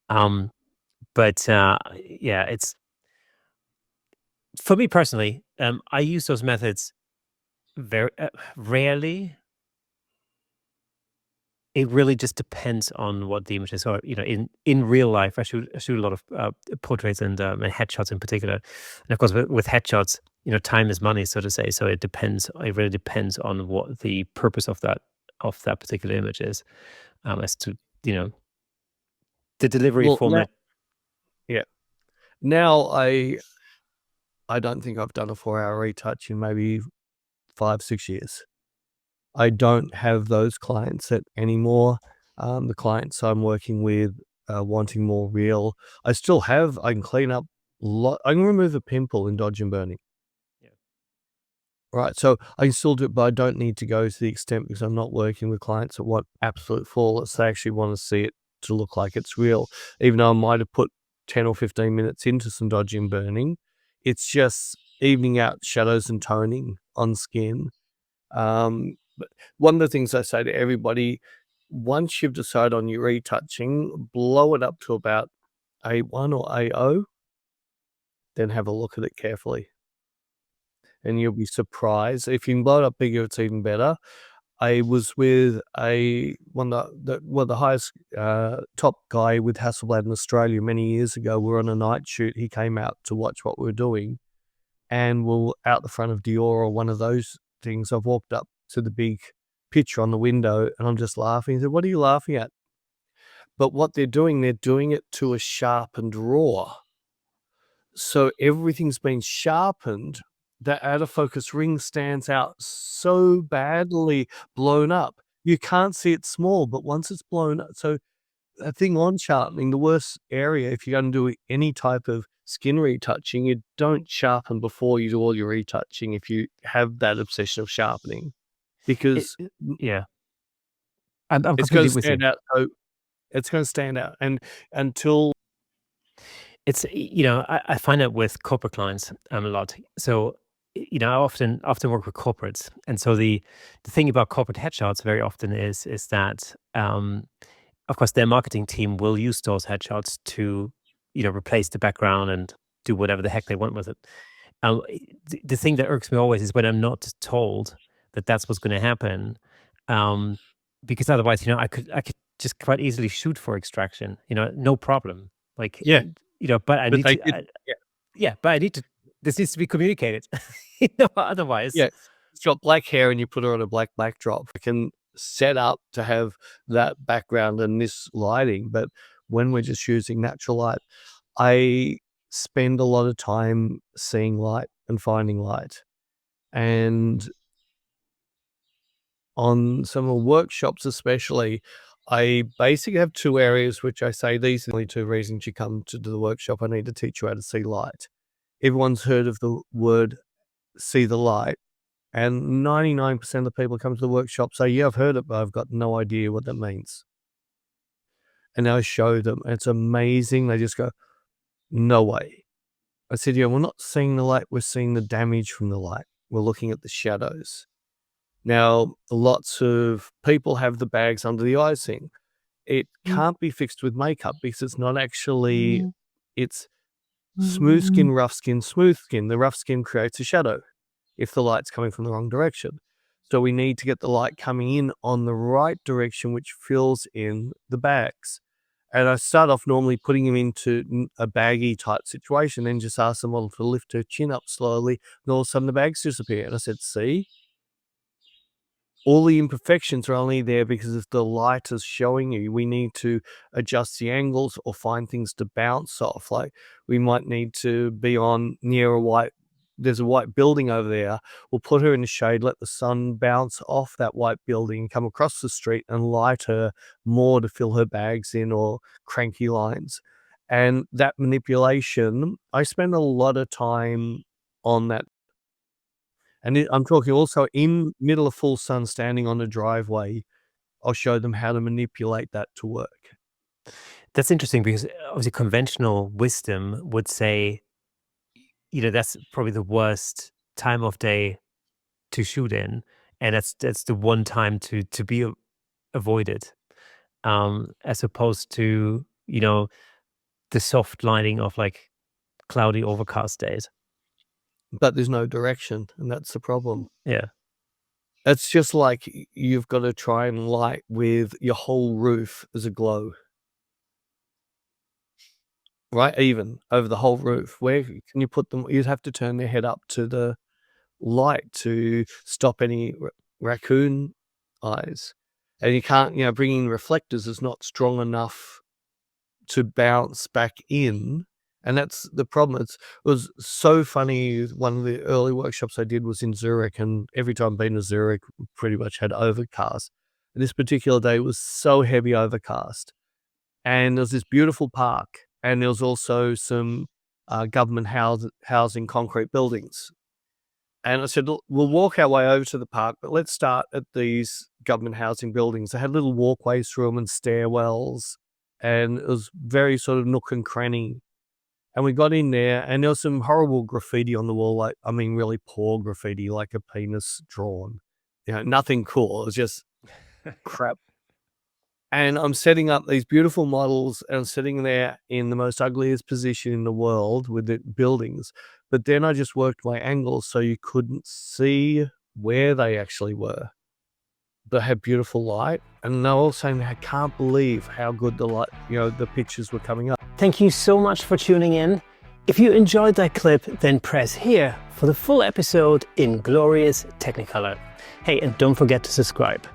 Um, but yeah, it's for me personally. I use those methods very rarely. It really just depends on what the image is. Or in real life, I shoot a lot of portraits and headshots in particular. And of course, with headshots, time is money, so to say. So it depends. It really depends on what the purpose of that particular image is, as to you know the delivery Well, format. yeah. Now I don't think I've done a 4-hour retouch in maybe 5-6 years. I don't have those clients anymore. The clients I'm working with are wanting more real. I still have. I can clean up I can remove a pimple in dodge and burning. Yeah. Right. So I can still do it, but I don't need to go to the extent because I'm not working with clients that want absolute flawless. They actually want to see it to look like it's real. Even though I might have put 10 or 15 minutes into some dodge and burning, it's just evening out shadows and toning on skin. But one of the things I say to everybody, once you've decided on your retouching, blow it up to about A1 or A0, then have a look at it carefully. And you'll be surprised. If you can blow it up bigger, it's even better. I was with one of the highest top guy with Hasselblad in Australia many years ago. We were on a night shoot. He came out to watch what we were doing, and we're out the front of Dior or one of those things. I've walked up to the big picture on the window, and I'm just laughing. He said, "What are you laughing at?" But what they're doing it to a sharpened raw. So everything's been sharpened. The out of focus ring stands out so badly blown up. You can't see it small, but once it's blown up, so a thing on sharpening, the worst area, if you're gonna do any type of skin retouching, you don't sharpen before you do all your retouching if you have that obsession of sharpening, It, because yeah, I'm it's gonna completely with you. stand out. So it's gonna stand out, and until I find it with corporate clients a lot. So I often work with corporates, and so the thing about corporate headshots very often is that of course their marketing team will use those headshots to replace the background and do whatever the heck they want with it. The thing that irks me always is when I'm not told that that's what's going to happen, um, because otherwise, I could just quite easily shoot for extraction, no problem. Like, yeah, but I but need they to, didn't. Yeah. yeah, but I need to. This needs to be communicated. Otherwise, Yeah, she's got black hair and you put her on a black backdrop. I can set up to have that background and this lighting, but when we're just using natural light, I spend a lot of time seeing light and finding light. And on some of the workshops especially, I basically have 2 areas which I say these are the only 2 reasons you come to do the workshop. I need to teach you how to see light. Everyone's heard of the word "see the light." And 99% of the people who come to the workshop say, "Yeah, I've heard it, but I've got no idea what that means." And I show them, and it's amazing. They just go, "No way." I said, "Yeah, we're not seeing the light, we're seeing the damage from the light. We're looking at the shadows." Now, lots of people have the bags under the eyes thing. It can't be fixed with makeup because it's not actually, it's smooth skin, rough skin, smooth skin. The rough skin creates a shadow if the light's coming from the wrong direction. So we need to get the light coming in on the right direction, which fills in the bags. And I start off normally putting him into a baggy type situation, then just ask the model to lift her chin up slowly, and all of a sudden the bags disappear. And I said, "See, all the imperfections are only there because if the light is showing you, we need to adjust the angles or find things to bounce off. Like we might need to be on near there's a white building over there. We'll put her in the shade, let the sun bounce off that white building, come across the street and light her more to fill her bags in or cranky lines." And that manipulation, I spend a lot of time on that. And I'm talking also in middle of full sun standing on a driveway, I'll show them how to manipulate that to work. that's interesting because obviously conventional wisdom would say, that's probably the worst time of day to shoot in, and that's the one time to be avoided, as opposed to the soft lighting of like cloudy, overcast days. But there's no direction, and that's the problem. Yeah. It's just like you've got to try and light with your whole roof as a glow. Right, even over the whole roof. Where can you put them? You'd have to turn their head up to the light to stop any raccoon eyes. And you can't, bringing reflectors is not strong enough to bounce back in. And that's the problem. It was so funny. One of the early workshops I did was in Zurich, and every time I've been to Zurich, we pretty much had overcast. And this particular day was so heavy overcast. And there was this beautiful park, and there was also some government housing concrete buildings. And I said, "Look, we'll walk our way over to the park, but let's start at these government housing buildings." They had little walkways through them and stairwells, and it was very sort of nook and cranny. And we got in there, and there was some horrible graffiti on the wall, really poor graffiti, like a penis drawn. Nothing cool. It was just crap. And I'm setting up these beautiful models, and I'm sitting there in the most ugliest position in the world with the buildings. But then I just worked my angles so you couldn't see where they actually were. They had beautiful light, and they were all saying, I can't believe how good the light, the pictures were coming up. Thank you so much for tuning in. If you enjoyed that clip, then press here for the full episode in glorious Technicolor. Hey, and don't forget to subscribe.